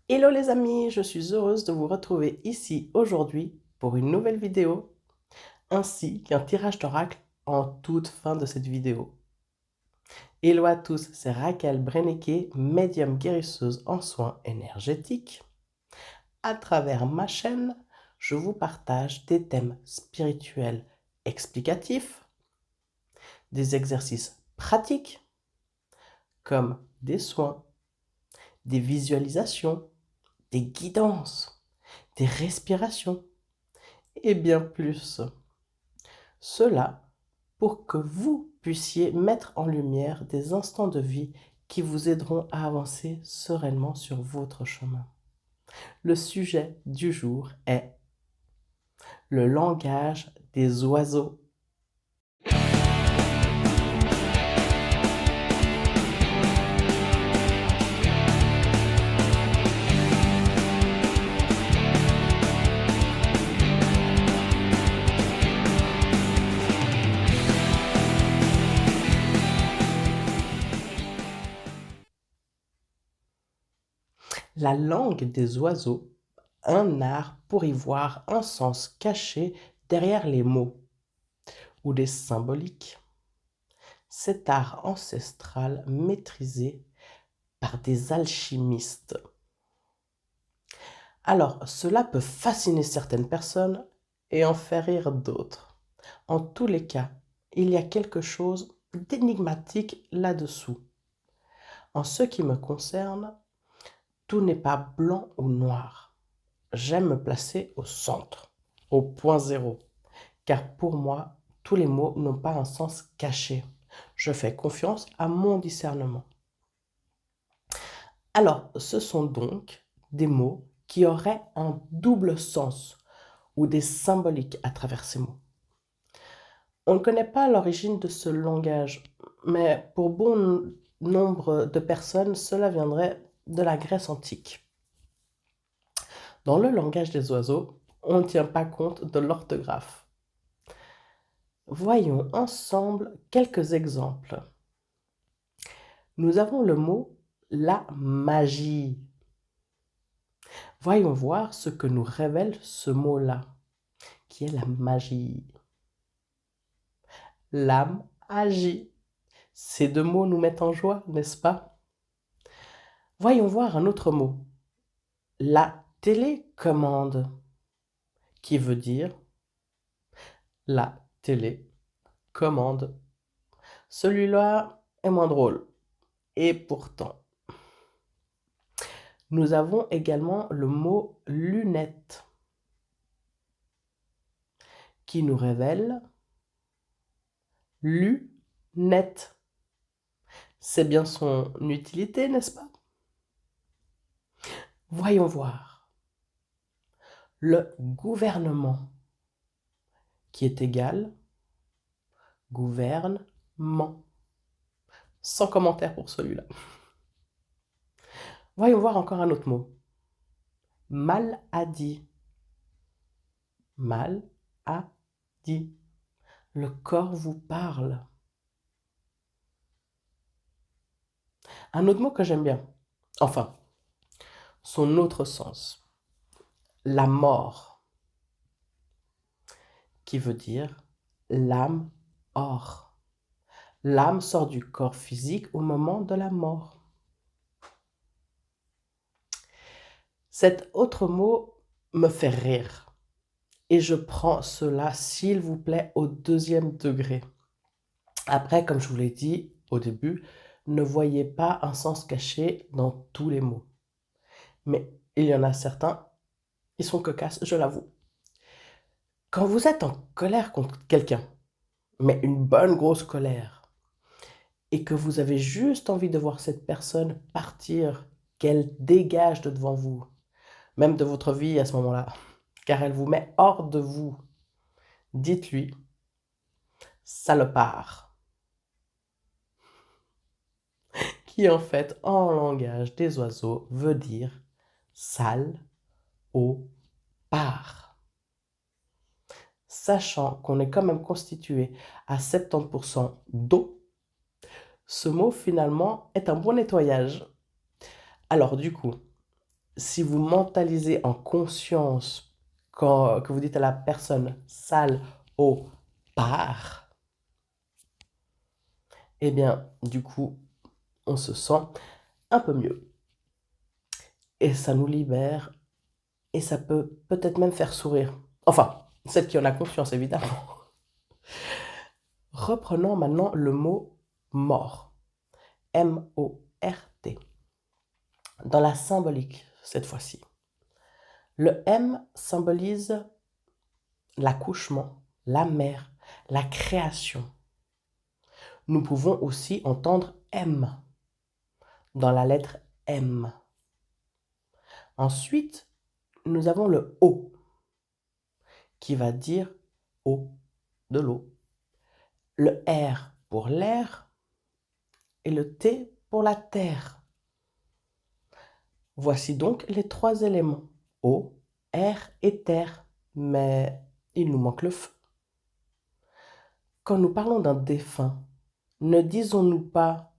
Hello les amis, je suis heureuse de vous retrouver ici aujourd'hui pour une nouvelle vidéo, ainsi qu'un tirage d'oracle en toute fin de cette vidéo. Hello à tous, c'est Raquel Brennecke, médium guérisseuse en soins énergétiques. À travers ma chaîne, je vous partage des thèmes spirituels explicatifs, des exercices pratiques comme des soins, des visualisations, des guidances, des respirations et bien plus. Cela pour que vous puissiez mettre en lumière des instants de vie qui vous aideront à avancer sereinement sur votre chemin. Le sujet du jour est le langage des oiseaux. La langue des oiseaux, un art pour y voir un sens caché derrière les mots ou des symboliques. Cet art ancestral maîtrisé par des alchimistes. Alors, cela peut fasciner certaines personnes et en faire rire d'autres. En tous les cas, il y a quelque chose d'énigmatique là-dessous. En ce qui me concerne, tout n'est pas blanc ou noir. J'aime me placer au centre, au point zéro, car pour moi, tous les mots n'ont pas un sens caché. Je fais confiance à mon discernement. Alors, ce sont donc des mots qui auraient un double sens ou des symboliques à travers ces mots. On ne connaît pas l'origine de ce langage, mais pour bon nombre de personnes, cela viendrait de la Grèce antique. Dans le langage des oiseaux, on ne tient pas compte de l'orthographe. Voyons ensemble quelques exemples. Nous avons le mot la magie. Voyons voir ce que nous révèle ce mot-là, qui est la magie. L'âme agit. Ces deux mots nous mettent en joie, n'est-ce pas? Voyons voir un autre mot. La télécommande, qui veut dire la télécommande. Celui-là est moins drôle. Et pourtant, nous avons également le mot lunette, qui nous révèle lunette. C'est bien son utilité, n'est-ce pas? Voyons voir. Le gouvernement, qui est égal gouvernement. Sans commentaire pour celui-là. Voyons voir encore un autre mot. Maladie. Maladie. Le corps vous parle. Un autre mot que j'aime bien. Enfin, son autre sens. La mort, qui veut dire l'âme hors. L'âme sort du corps physique au moment de la mort. Cet autre mot me fait rire. Et je prends cela, s'il vous plaît, au deuxième degré. Après, comme je vous l'ai dit au début, ne voyez pas un sens caché dans tous les mots. Mais il y en a certains, ils sont cocasses, je l'avoue. Quand vous êtes en colère contre quelqu'un, mais une bonne grosse colère, et que vous avez juste envie de voir cette personne partir, qu'elle dégage de devant vous, même de votre vie à ce moment-là, car elle vous met hors de vous, dites-lui, salopard, qui en fait, en langage des oiseaux, veut dire sale au part. Sachant qu'on est quand même constitué à 70% d'eau, ce mot finalement est un bon nettoyage. Alors du coup, si vous mentalisez en conscience que vous dites à la personne sale au part, eh bien, du coup, on se sent un peu mieux. Et ça nous libère et ça peut peut-être même faire sourire. Enfin, celle qui en a conscience, évidemment. Reprenons maintenant le mot mort. M-O-R-T. Dans la symbolique, cette fois-ci. Le M symbolise l'accouchement, la mère, la création. Nous pouvons aussi entendre M dans la lettre M. Ensuite, nous avons le O qui va dire eau, de l'eau. Le R pour l'air et le T pour la terre. Voici donc les trois éléments, eau, air et terre, mais il nous manque le feu. Quand nous parlons d'un défunt, ne disons-nous pas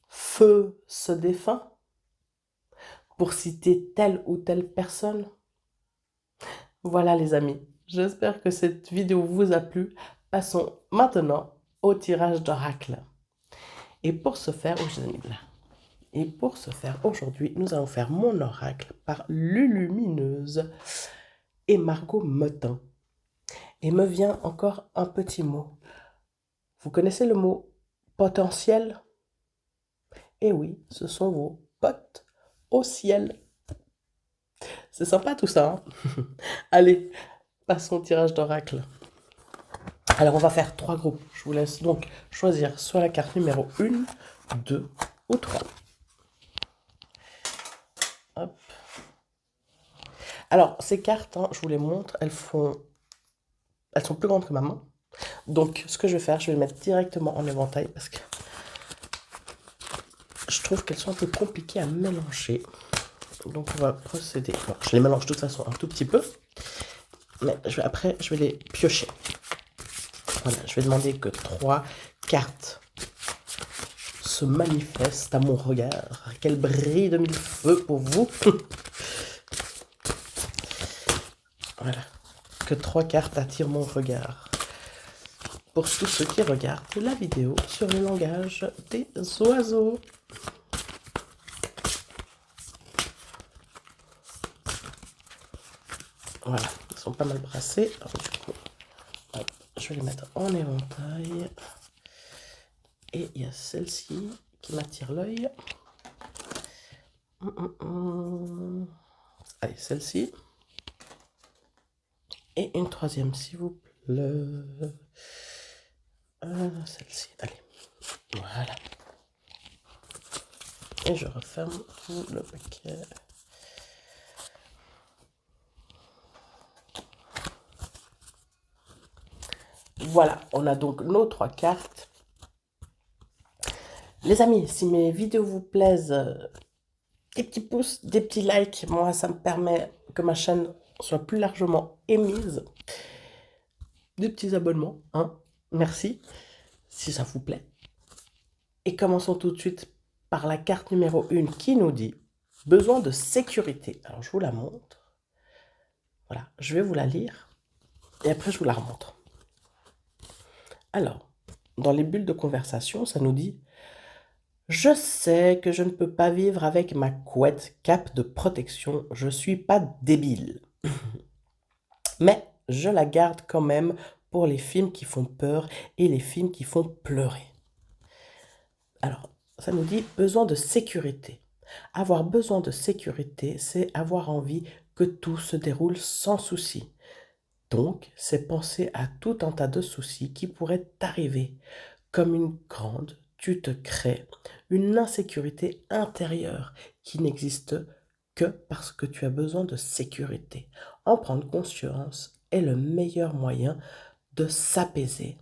feu ce défunt pour citer telle ou telle personne? Voilà les amis, j'espère que cette vidéo vous a plu. Passons maintenant au tirage d'oracle. Et pour ce faire, aujourd'hui, nous allons faire mon oracle par Lulumineuse et Margot Motin. Et me vient encore un petit mot. Vous connaissez le mot potentiel? Eh oui, ce sont vos potes au ciel. C'est sympa tout ça, hein? Allez, passons au tirage d'oracle. Alors on va faire 3 groupes. Je vous laisse donc choisir soit la carte numéro 1, 2 ou 3. Hop. Alors ces cartes, hein, je vous les montre, elles sont plus grandes que ma main. Donc ce que je vais faire, je vais les mettre directement en éventail parce que je trouve qu'elles sont un peu compliquées à mélanger. Donc on va procéder. Bon, je les mélange de toute façon un tout petit peu. Mais après, je vais les piocher. Voilà, je vais demander que 3 cartes se manifestent à mon regard. Quel brille de mille feux pour vous. Voilà. Que 3 cartes attirent mon regard. Pour tous ceux qui regardent la vidéo sur le langage des oiseaux. Voilà, ils sont pas mal brassés. Alors, du coup, hop, je vais les mettre en éventail. Et il y a celle-ci qui m'attire l'œil. Allez, celle-ci. Et une troisième, s'il vous plaît. Celle-ci, allez. Voilà. Et je referme tout le paquet. Voilà, on a donc nos 3 cartes. Les amis, si mes vidéos vous plaisent, des petits pouces, des petits likes, moi ça me permet que ma chaîne soit plus largement émise. Des petits abonnements, hein, merci, si ça vous plaît. Et commençons tout de suite par la carte numéro 1 qui nous dit « Besoin de sécurité ». Alors je vous la montre. Voilà, je vais vous la lire et après je vous la remontre. Alors, dans les bulles de conversation, ça nous dit « Je sais que je ne peux pas vivre avec ma couette cape de protection, je suis pas débile. Mais je la garde quand même pour les films qui font peur et les films qui font pleurer. » Alors, ça nous dit « Besoin de sécurité ». Avoir besoin de sécurité, c'est avoir envie que tout se déroule sans souci. Donc, c'est penser à tout un tas de soucis qui pourraient t'arriver. Comme une grande, tu te crées une insécurité intérieure qui n'existe que parce que tu as besoin de sécurité. En prendre conscience est le meilleur moyen de s'apaiser.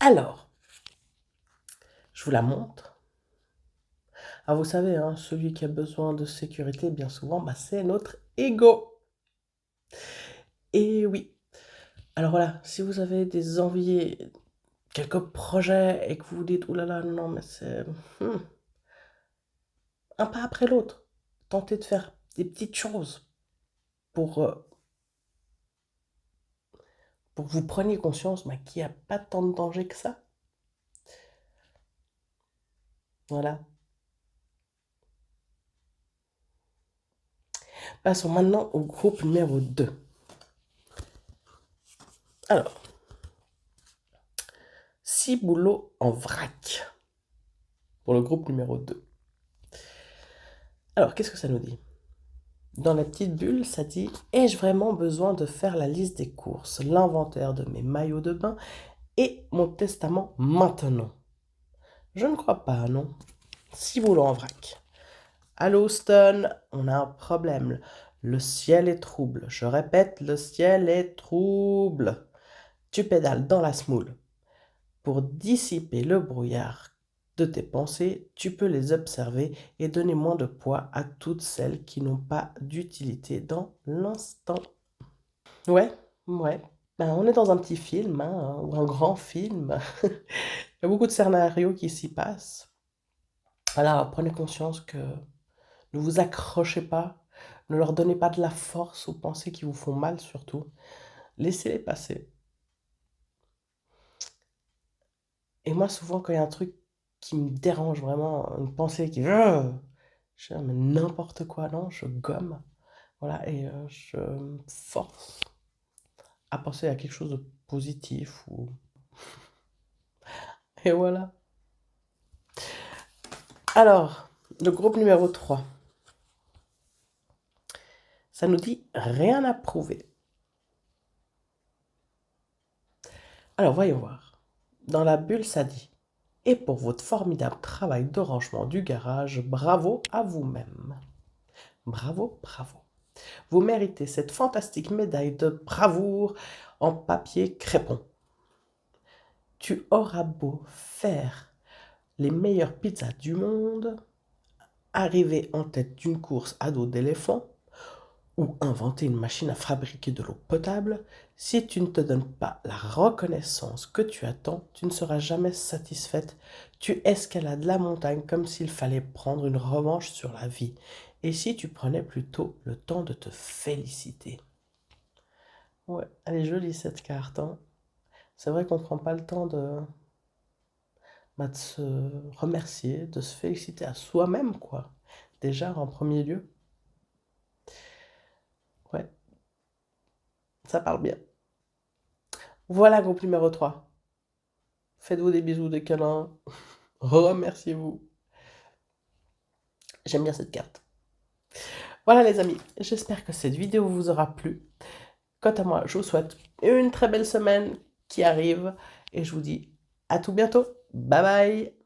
Alors, je vous la montre. Ah, vous savez, hein, celui qui a besoin de sécurité, bien souvent, bah, c'est notre ego. Et oui. Alors voilà, si vous avez des envies, quelques projets, et que vous vous dites, oulala, non, mais c'est... un pas après l'autre. Tentez de faire des petites choses pour, pour que vous preniez conscience qu'il n'y a pas tant de danger que ça. Voilà. Passons maintenant au groupe numéro 2. Alors, ciboulot en vrac pour le groupe numéro 2. Alors, qu'est-ce que ça nous dit? Dans la petite bulle, ça dit « Ai-je vraiment besoin de faire la liste des courses, l'inventaire de mes maillots de bain et mon testament maintenant ?» Je ne crois pas, non. Ciboulot en vrac. Allô, Stone, on a un problème. Le ciel est trouble. Je répète, le ciel est trouble. Tu pédales dans la smoule. Pour dissiper le brouillard de tes pensées, tu peux les observer et donner moins de poids à toutes celles qui n'ont pas d'utilité dans l'instant. Ouais, ouais. On est dans un petit film, ou un grand film. Il y a beaucoup de scénarios qui s'y passent. Alors, prenez conscience que ne vous accrochez pas, ne leur donnez pas de la force aux pensées qui vous font mal surtout. Laissez-les passer. Et moi, souvent, quand il y a un truc qui me dérange vraiment, une pensée qui... Je dis, mais n'importe quoi, non, je gomme. Voilà, et je me force à penser à quelque chose de positif. Et voilà. Alors, le groupe numéro 3. Ça nous dit rien à prouver. Alors, voyons voir. Dans la bulle, ça dit « Et pour votre formidable travail de rangement du garage, bravo à vous-même. » Bravo, bravo. Vous méritez cette fantastique médaille de bravoure en papier crépon. Tu auras beau faire les meilleures pizzas du monde, arriver en tête d'une course à dos d'éléphant, ou inventer une machine à fabriquer de l'eau potable, si tu ne te donnes pas la reconnaissance que tu attends, tu ne seras jamais satisfaite. Tu escalades la montagne comme s'il fallait prendre une revanche sur la vie. Et si tu prenais plutôt le temps de te féliciter? Ouais, elle est jolie cette carte, hein. C'est vrai qu'on ne prend pas le temps de se remercier, de se féliciter à soi-même, quoi. Déjà, en premier lieu. Ouais, ça parle bien. Voilà, groupe numéro 3. Faites-vous des bisous, des câlins. Remerciez-vous. J'aime bien cette carte. Voilà les amis, j'espère que cette vidéo vous aura plu. Quant à moi, je vous souhaite une très belle semaine qui arrive et je vous dis à tout bientôt. Bye bye.